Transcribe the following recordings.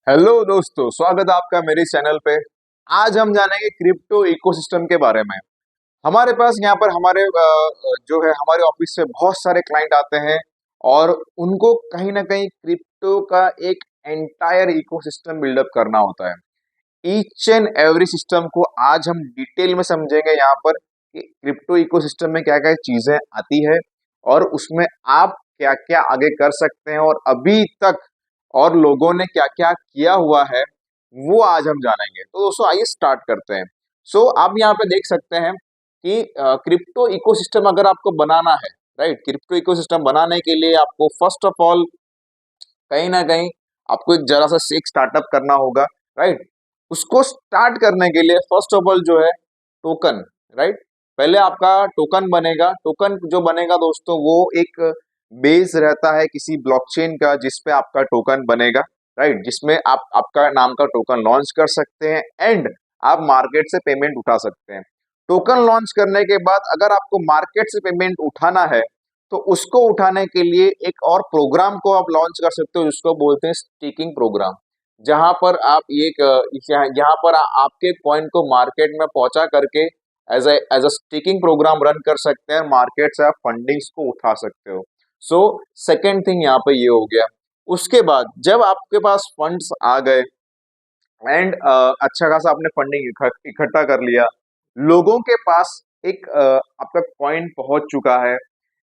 Hello दोस्तों, स्वागत है आपका मेरे चैनल पे। आज हम जानेंगे क्रिप्टो इकोसिस्टम के बारे में। हमारे पास यहाँ पर जो है हमारे ऑफिस से बहुत सारे क्लाइंट आते हैं और उनको कहीं ना कहीं क्रिप्टो का एक एंटायर इकोसिस्टम बिल्डअप करना होता है। ईच एंड एवरी सिस्टम को आज हम डिटेल में समझेंगे यहाँ पर कि क्रिप्टो इकोसिस्टम में क्या क्या चीजें आती है और उसमें आप क्या क्या आगे कर सकते हैं और अभी तक और लोगों ने क्या क्या किया हुआ है वो आज हम जानेंगे। तो दोस्तों आइए स्टार्ट करते हैं। आप यहाँ पे देख सकते हैं कि क्रिप्टो इकोसिस्टम अगर आपको बनाना है, राइट, क्रिप्टो इकोसिस्टम बनाने के लिए आपको फर्स्ट ऑफ ऑल कहीं ना कहीं आपको एक जरा सा एक स्टार्टअप करना होगा, राइट। उसको स्टार्ट करने के लिए फर्स्ट ऑफ ऑल जो है टोकन, राइट, पहले आपका टोकन बनेगा। टोकन जो बनेगा दोस्तों वो एक बेस रहता है किसी ब्लॉकचेन का जिसपे आपका टोकन बनेगा, राइट, जिसमें आप आपका नाम का टोकन लॉन्च कर सकते हैं एंड आप मार्केट से पेमेंट उठा सकते हैं। टोकन लॉन्च करने के बाद अगर आपको मार्केट से पेमेंट उठाना है तो उसको उठाने के लिए एक और प्रोग्राम को आप लॉन्च कर सकते हो जिसको बोलते हैं स्टेकिंग प्रोग्राम। जहां पर आप यहाँ पर आपके कॉइन को मार्केट में पहुंचा करके as a staking program run कर सकते हैं, मार्केट से आप फंडिंग्स को उठा सकते हो। सो सेकेंड थिंग यहाँ पे ये हो गया। उसके बाद जब आपके पास फंड्स आ गए एंड अच्छा खासा आपने फंडिंग इकट्ठा कर लिया, लोगों के पास एक आपका कॉइन पहुंच चुका है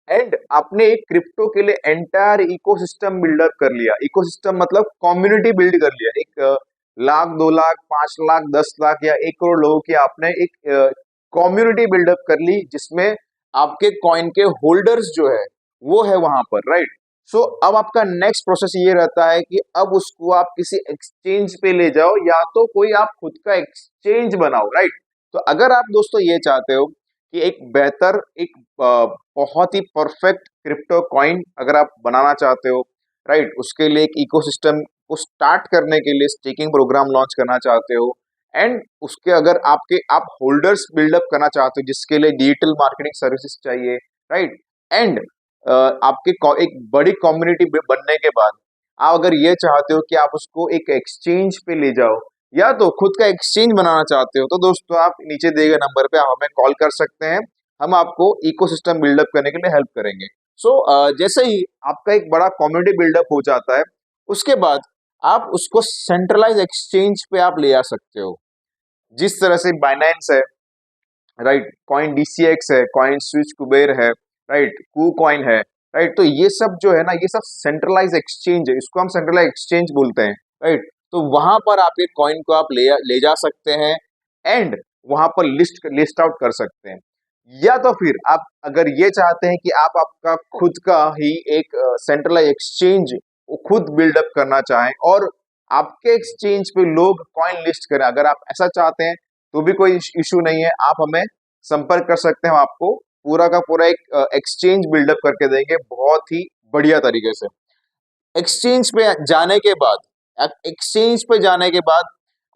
एंड आपने एक क्रिप्टो के लिए एंटायर इकोसिस्टम बिल्डअप कर लिया। इकोसिस्टम मतलब कम्युनिटी बिल्ड कर लिया। एक लाख, 2 लाख, 5 लाख, 10 लाख या 1 करोड़ लोगों की आपने एक कम्युनिटी बिल्डअप कर ली जिसमें आपके कॉइन के होल्डर्स जो है वो है वहां पर, राइट। अब आपका नेक्स्ट प्रोसेस ये रहता है कि अब उसको आप किसी एक्सचेंज पे ले जाओ या तो कोई आप खुद का एक्सचेंज बनाओ, राइट। तो अगर आप दोस्तों ये चाहते हो कि एक बेहतर एक बहुत ही परफेक्ट क्रिप्टो कॉइन अगर आप बनाना चाहते हो, राइट, उसके लिए एक इकोसिस्टम को स्टार्ट करने के लिए स्टेकिंग प्रोग्राम लॉन्च करना चाहते हो एंड उसके अगर आप होल्डर्स बिल्डअप करना चाहते हो जिसके लिए डिजिटल मार्केटिंग सर्विसेज चाहिए, राइट, एंड एक बड़ी कम्युनिटी बनने के बाद आप अगर ये चाहते हो कि आप उसको एक एक्सचेंज पे ले जाओ या तो खुद का एक्सचेंज बनाना चाहते हो तो दोस्तों आप नीचे दिए गए नंबर पे आप हमें कॉल कर सकते हैं। हम आपको इकोसिस्टम बिल्डअप करने के लिए हेल्प करेंगे। जैसे ही आपका एक बड़ा कम्युनिटी बिल्डअप हो जाता है उसके बाद आप उसको सेंट्रलाइज एक्सचेंज पे आप ले आ सकते हो। जिस तरह से बाइनेंस है, राइट, कॉइन डीसीएक्स है, कॉइन स्विच कुबेर है, राइट, कू कॉइन है, राइट। तो ये सब जो है ना ये सब सेंट्रलाइज एक्सचेंज है, इसको हम सेंट्रलाइज एक्सचेंज बोलते हैं, राइट। तो वहां पर आप एक कॉइन को आप ले जा सकते हैं एंड वहां पर लिस्ट आउट कर सकते हैं। या तो फिर आप अगर ये चाहते हैं कि आप आपका खुद का ही एक सेंट्रलाइज एक्सचेंज खुद बिल्डअप करना चाहें और आपके एक्सचेंज पे लोग कॉइन लिस्ट करें, अगर आप ऐसा चाहते हैं तो भी कोई इशू नहीं है। आप हमें संपर्क कर सकते हैं, हम आपको पूरा का पूरा एक एक्सचेंज बिल्डअप करके देंगे बहुत ही बढ़िया तरीके से। एक्सचेंज पे जाने के बाद एक्सचेंज पे जाने के बाद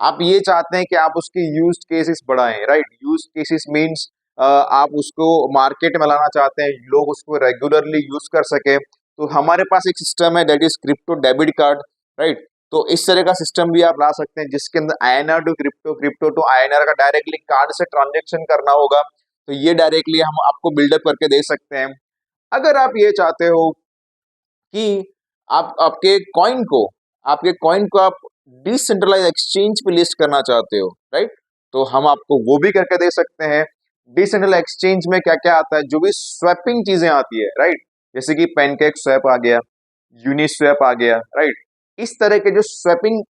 आप ये चाहते हैं कि आप उसके यूज केसेस बढ़ाएं, राइट। यूज केसेस मींस आप उसको मार्केट में लाना चाहते हैं, लोग उसको रेगुलरली यूज कर सके। तो हमारे पास एक सिस्टम है that is crypto debit card, right. तो इस तरह का सिस्टम भी आप ला सकते हैं जिसके अंदर INR to crypto, crypto to INR का डायरेक्टली कार्ड से ट्रांजेक्शन करना होगा। तो ये डायरेक्टली हम आपको बिल्डअप करके दे सकते हैं। अगर आप ये चाहते हो कि आप आपके कॉइन को आप डिसेंट्रलाइज एक्सचेंज पे लिस्ट करना चाहते हो, राइट, तो हम आपको वो भी करके दे सकते हैं। डिसेंट्रलाइज एक्सचेंज में क्या क्या आता है, जो भी स्वैपिंग चीजें आती है, राइट, जैसे कि पैनकेक स्वैप आ गया, यूनिस्वैप आ गया, राइट। इस तरह के जो स्वैपिंग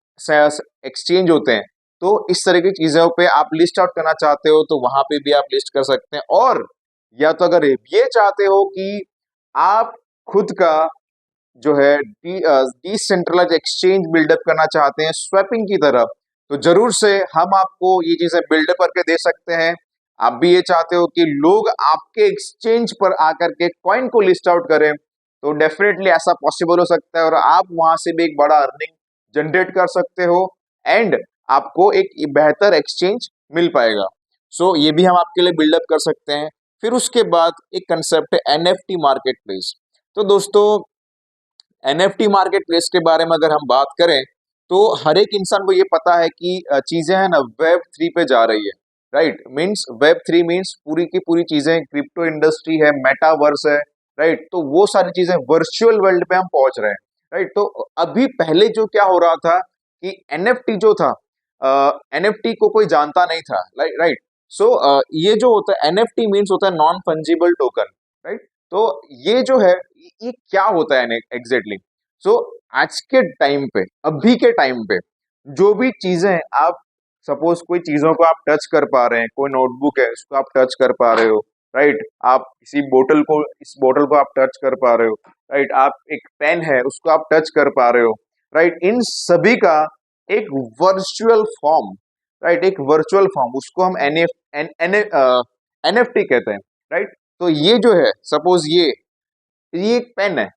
एक्सचेंज होते हैं, तो इस तरह की चीजों पे आप लिस्ट आउट करना चाहते हो तो वहां पे भी आप लिस्ट कर सकते हैं। और या तो अगर ये चाहते हो कि आप खुद का जो है डिसेंट्रलाइज एक्सचेंज बिल्डअप करना चाहते हैं स्वैपिंग की तरह, तो जरूर से हम आपको ये चीजें बिल्डअप करके दे सकते हैं। आप भी ये चाहते हो कि लोग आपके एक्सचेंज पर आकर के कॉइन को लिस्ट आउट करें, तो डेफिनेटली ऐसा पॉसिबल हो सकता है और आप वहां से भी एक बड़ा अर्निंग जनरेट कर सकते हो एंड आपको एक बेहतर एक्सचेंज मिल पाएगा। ये भी हम आपके लिए बिल्डअप कर सकते हैं। फिर उसके बाद एक कंसेप्ट है एनएफटी मार्केट प्लेस। तो दोस्तों एनएफटी मार्केट प्लेस के बारे में अगर हम बात करें तो हर एक इंसान को ये पता है कि चीजें है ना वेब 3 पे जा रही है, राइट। मीन्स वेब 3 मीन्स पूरी की पूरी चीजें, क्रिप्टो इंडस्ट्री है, मेटावर्स है, राइट। तो वो सारी चीजें वर्चुअल वर्ल्ड पे हम पहुंच रहे हैं, राइट। तो अभी पहले जो क्या हो रहा था कि एनएफटी जो था, एनएफटी को कोई जानता नहीं था, राइट। सो ये जो होता है एनएफटी मीन्स होता है नॉन फंजिबल टोकन, राइट। तो ये जो है ये क्या होता है एग्जैक्टली। सो आज के टाइम पे, अभी के टाइम पे जो भी चीजें आप, सपोज कोई चीजों को आप टच कर पा रहे हैं, कोई नोटबुक है उसको आप टच कर पा रहे हो, राइट। आप किसी बोतल को, इस बोतल को आप टच कर पा रहे हो, राइट। आप एक पेन है उसको आप टच कर पा रहे हो, राइट। इन सभी का एक वर्चुअल फॉर्म, राइट, एक वर्चुअल फॉर्म, उसको हम एनएफटी कहते हैं, राइट। तो ये जो है, सपोज ये एक पेन है,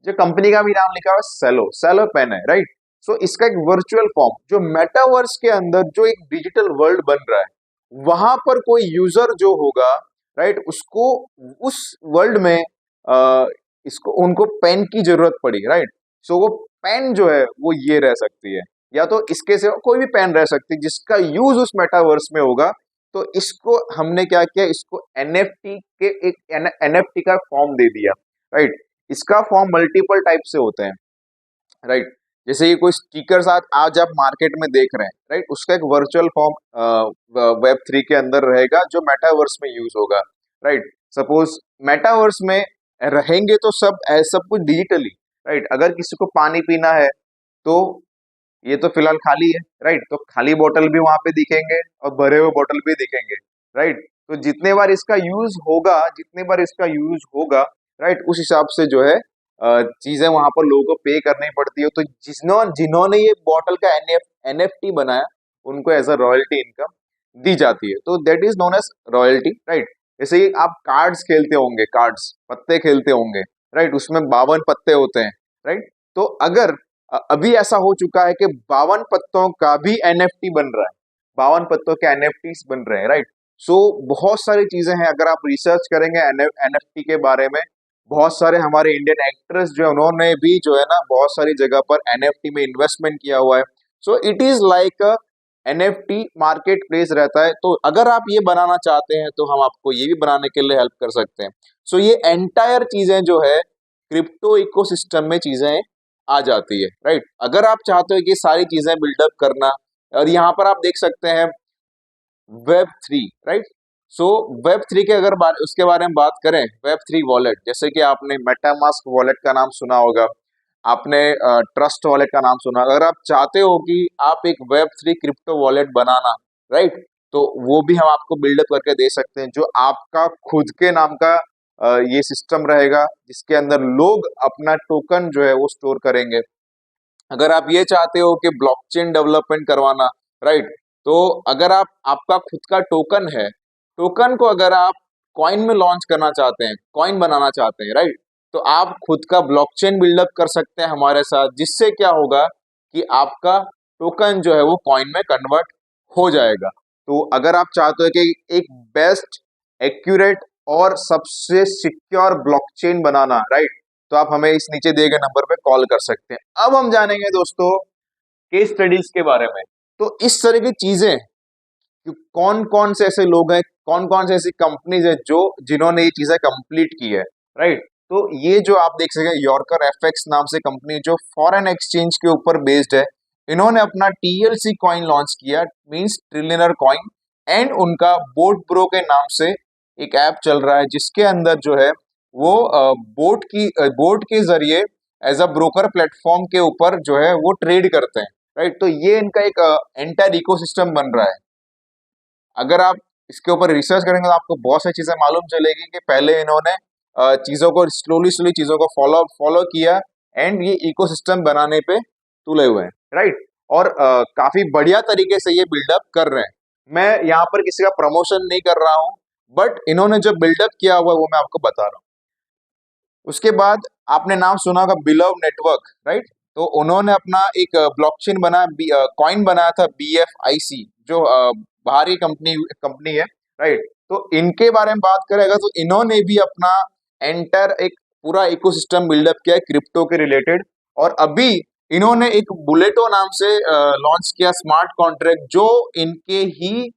जो कंपनी का भी नाम लिखा हुआ है सेलो, सेलो पेन है, राइट। सो इसका एक वर्चुअल फॉर्म जो मेटावर्स के अंदर जो एक डिजिटल वर्ल्ड बन रहा है, वहां पर कोई यूजर जो होगा, राइट, उसको उस वर्ल्ड में इसको उनको पेन की जरूरत पड़ी, राइट। सो वो पेन जो है वो ये रह सकती है, या तो इसके सिवा कोई भी पेन रह सकती है जिसका यूज उस मेटावर्स में होगा। तो इसको हमने क्या किया, इसको एनएफटी के एक एनएफटी का फॉर्म दे दिया, राइट। इसका फॉर्म मल्टीपल टाइप से होते हैं, राइट। जैसे ये कोई स्टिकर्स आज आप मार्केट में देख रहे हैं, राइट, उसका एक वर्चुअल फॉर्म वेब 3 के अंदर रहेगा जो मेटावर्स में यूज होगा, राइट। सपोज मेटावर्स में रहेंगे तो सब कुछ डिजिटली, राइट। अगर किसी को पानी पीना है तो ये तो फिलहाल खाली है, राइट, तो खाली बोतल भी वहां पे दिखेंगे और भरे हुए बोतल भी दिखेंगे, राइट। तो जितने बार इसका यूज होगा, राइट, उस हिसाब से जो है चीजें वहां पर लोगों को पे करनी पड़ती है। तो जिन्होंने ये बॉटल का एनएफटी बनाया, उनको एज अ रॉयल्टी इनकम दी जाती है, तो that is known as royalty, right. जैसे ही आप कार्ड्स खेलते होंगे, कार्ड्स पत्ते खेलते होंगे, राइट, उसमें 52 पत्ते होते हैं, राइट। तो अगर अभी ऐसा हो चुका है कि 52 पत्तों का भी एनएफटी बन रहा है, 52 पत्तों के एनएफटीज बन रहे हैं, राइट। सो बहुत सारी चीजें हैं, अगर आप रिसर्च करेंगे एनएफटी के बारे में, बहुत सारे हमारे इंडियन एक्टर्स जो है उन्होंने भी जो है ना बहुत सारी जगह पर एनएफटी में इन्वेस्टमेंट किया हुआ है। So it is like NFT market place रहता है। तो अगर आप ये बनाना चाहते हैं तो हम आपको ये भी बनाने के लिए हेल्प कर सकते हैं। सो ये एंटायर चीजें जो है क्रिप्टो इकोसिस्टम में चीजें आ जाती है, राइट। अगर आप चाहते हो कि सारी चीजें बिल्डअप करना, और यहाँ पर आप देख सकते हैं वेब 3, राइट। सो वेब 3 के अगर उसके बारे में बात करें, वेब 3 वॉलेट, जैसे कि आपने मेटामास्क वॉलेट का नाम सुना होगा, आपने ट्रस्ट वॉलेट का नाम सुना होगा। अगर आप चाहते हो कि आप एक वेब 3 क्रिप्टो वॉलेट बनाना, राइट, तो वो भी हम आपको बिल्डअप करके दे सकते हैं, जो आपका खुद के नाम का ये सिस्टम रहेगा, जिसके अंदर लोग अपना टोकन जो है वो स्टोर करेंगे। अगर आप ये चाहते हो कि ब्लॉकचेन डेवलपमेंट करवाना, राइट, तो अगर आप आपका खुद का टोकन है, टोकन को अगर आप कॉइन में लॉन्च करना चाहते हैं, कॉइन बनाना चाहते हैं, राइट, तो आप खुद का ब्लॉकचेन बिल्डअप कर सकते हैं हमारे साथ, जिससे क्या होगा कि आपका टोकन जो है वो कॉइन में कन्वर्ट हो जाएगा। तो अगर आप चाहते हो कि एक बेस्ट, एक्यूरेट और सबसे सिक्योर ब्लॉकचेन बनाना, राइट, तो आप हमें इस नीचे दिए गए नंबर पे कॉल कर सकते हैं। अब हम जानेंगे दोस्तों केस स्टडीज के बारे में। तो इस तरह की चीजें, कौन कौन से ऐसे लोग हैं, कौन कौन से ऐसी कंपनीज है जो जिन्होंने ये चीजें कंप्लीट की है, राइट। तो ये जो आप देख सकें, यॉर्कर एफएक्स नाम से कंपनी जो फॉरेन एक्सचेंज के ऊपर बेस्ड है, इन्होंने अपना टीएलसी कॉइन लॉन्च किया, मींस ट्रिलियनर कॉइन। एंड उनका बोट प्रो के नाम से एक ऐप चल रहा है, जिसके अंदर जो है वो बोट के जरिए एज अ ब्रोकर प्लेटफॉर्म के ऊपर जो है वो ट्रेड करते हैं, राइट। तो ये इनका एक एंटायर इकोसिस्टम बन रहा है। अगर आप इसके ऊपर रिसर्च करेंगे तो आपको बहुत सारी चीजें मालूम चलेगी कि पहले इन्होंने चीजों को स्लोली स्लोली चीजों को फॉलो फॉलो किया, एंड ये इकोसिस्टम बनाने पे तुले हुए हैं, राइट। और काफी बढ़िया तरीके से ये बिल्डअप कर रहे हैं। मैं यहाँ पर किसी का प्रमोशन नहीं कर रहा हूँ, बट इन्होंने जो बिल्डअप किया हुआ है वो मैं आपको बता रहा हूँ। उसके बाद आपने नाम सुना होगा बिलव नेटवर्क, राइट। तो उन्होंने अपना एक ब्लॉकचेन बनाया, कॉइन बनाया था BFIC, जो बाहरी कंपनी कंपनी है, राइट। तो इनके बारे में बात करेगा तो इन्होंने भी अपना एंटर एक पूरा इकोसिस्टम बिल्डअप किया है क्रिप्टो के रिलेटेड। और अभी इन्होंने एक बुलेटो नाम से लॉन्च किया स्मार्ट कॉन्ट्रैक्ट, जो इनके ही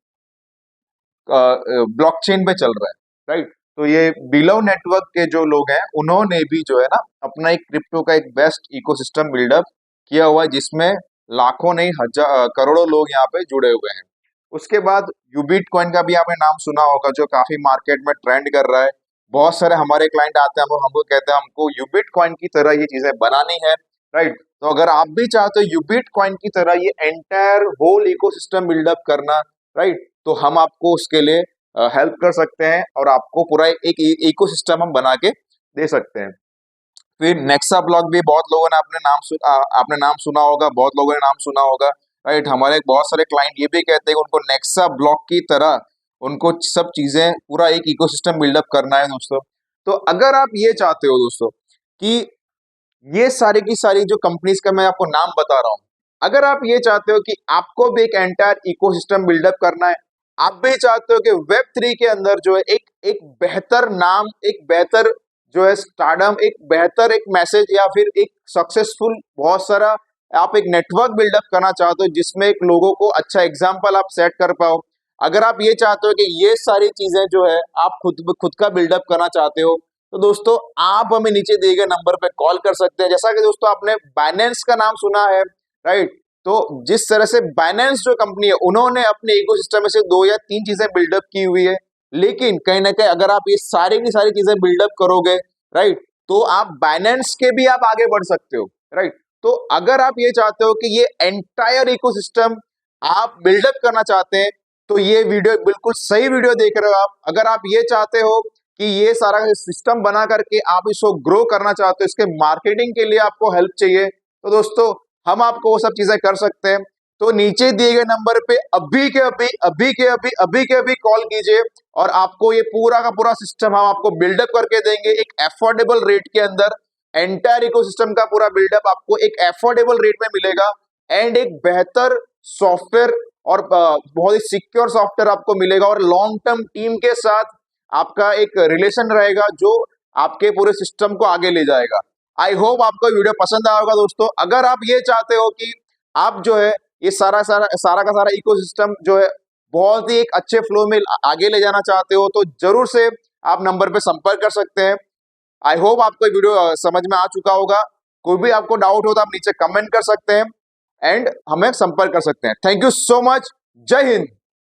ब्लॉकचेन पे चल रहा है, राइट। तो ये बिलो नेटवर्क के जो लोग हैं, उन्होंने भी जो है ना अपना एक क्रिप्टो का एक बेस्ट इकोसिस्टम बिल्डअप किया हुआ है, जिसमें लाखों नहीं हजार करोड़ों लोग यहाँ पे जुड़े हुए हैं। उसके बाद यूबिट कॉइन का भी आपने नाम सुना होगा, जो काफी मार्केट में ट्रेंड कर रहा है। बहुत सारे हमारे क्लाइंट आते हैं, वो हमको कहते हैं हमको यूबिट कॉइन की तरह ये चीजें बनानी है, राइट। तो अगर आप भी चाहते हो यूबिट कॉइन की तरह ये एंटायर होल इकोसिस्टम बिल्डअप करना, राइट, तो हम आपको उसके लिए हेल्प कर सकते हैं और आपको पूरा एक इकोसिस्टम हम बना के दे सकते हैं। फिर नेक्सा ब्लॉक भी बहुत लोगों ने आपने नाम सुना होगा, बहुत लोगों ने नाम सुना होगा, राइट। हमारे बहुत सारे क्लाइंट ये भी कहते हैं कि उनको नेक्सा ब्लॉक की तरह उनको सब चीजें पूरा एक इकोसिस्टम बिल्डअप करना है दोस्तों। तो अगर आप ये चाहते हो दोस्तों कि ये सारी की सारी जो कंपनीज का मैं आपको नाम बता रहा हूं, अगर आप ये चाहते हो कि आपको भी एक एंटायर इकोसिस्टम बिल्डअप करना है, आप भी चाहते हो कि वेब 3 के अंदर जो है एक एक बेहतर नाम, एक बेहतर जो है स्टार्टअप, एक बेहतर एक मैसेज या फिर एक सक्सेसफुल बहुत सारा आप एक नेटवर्क बिल्डअप करना चाहते हो, जिसमें एक लोगों को अच्छा एग्जाम्पल आप सेट कर पाओ, अगर आप ये चाहते हो कि ये सारी चीजें जो है आप खुद का बिल्डअप करना चाहते हो, तो दोस्तों आप हमें नीचे दिए गए नंबर पे कॉल कर सकते हैं। जैसा कि दोस्तों आपने बाइनेंस का नाम सुना है, राइट। तो जिस तरह से बाइनेंस जो कंपनी है, उन्होंने अपने इकोसिस्टम में से 2 या 3 चीजें बिल्डअप की हुई है, लेकिन कहीं ना कहीं अगर आप ये सारी की सारी चीजें बिल्डअप करोगे, राइट, तो आप बाइनेंस के भी आप आगे बढ़ सकते हो, राइट। तो अगर आप ये चाहते हो कि ये एंटायर इकोसिस्टम आप बिल्डअप करना चाहते हैं, तो ये वीडियो बिल्कुल सही वीडियो देख रहे हो आप। अगर आप ये चाहते हो कि ये सारा सिस्टम बना करके आप इसको ग्रो करना चाहते हो, इसके मार्केटिंग के लिए आपको हेल्प चाहिए, तो दोस्तों हम आपको वो सब चीजें कर सकते हैं। तो नीचे दिए गए नंबर पे अभी के अभी अभी के अभी अभी के अभी कॉल कीजिए, और आपको ये पूरा का पूरा सिस्टम हम आपको बिल्डअप करके देंगे एक अफोर्डेबल रेट के अंदर। एंटायर इकोसिस्टम का पूरा बिल्डअप आपको एक अफोर्डेबल रेट में मिलेगा, एंड एक बेहतर सॉफ्टवेयर और बहुत ही सिक्योर सॉफ्टवेयर आपको मिलेगा, और लॉन्ग टर्म टीम के साथ आपका एक रिलेशन रहेगा जो आपके पूरे सिस्टम को आगे ले जाएगा। आई होप आपको वीडियो पसंद आया होगा दोस्तों। अगर आप ये चाहते हो कि आप जो है ये सारा का सारा इकोसिस्टम जो है बहुत ही एक अच्छे फ्लो में आगे ले जाना चाहते हो, तो जरूर से आप नंबर पे संपर्क कर सकते हैं। आई होप आपको ये वीडियो समझ में आ चुका होगा। कोई भी आपको डाउट हो तो आप नीचे कमेंट कर सकते हैं एंड हमें संपर्क कर सकते हैं। Thank you so much. जय हिंद।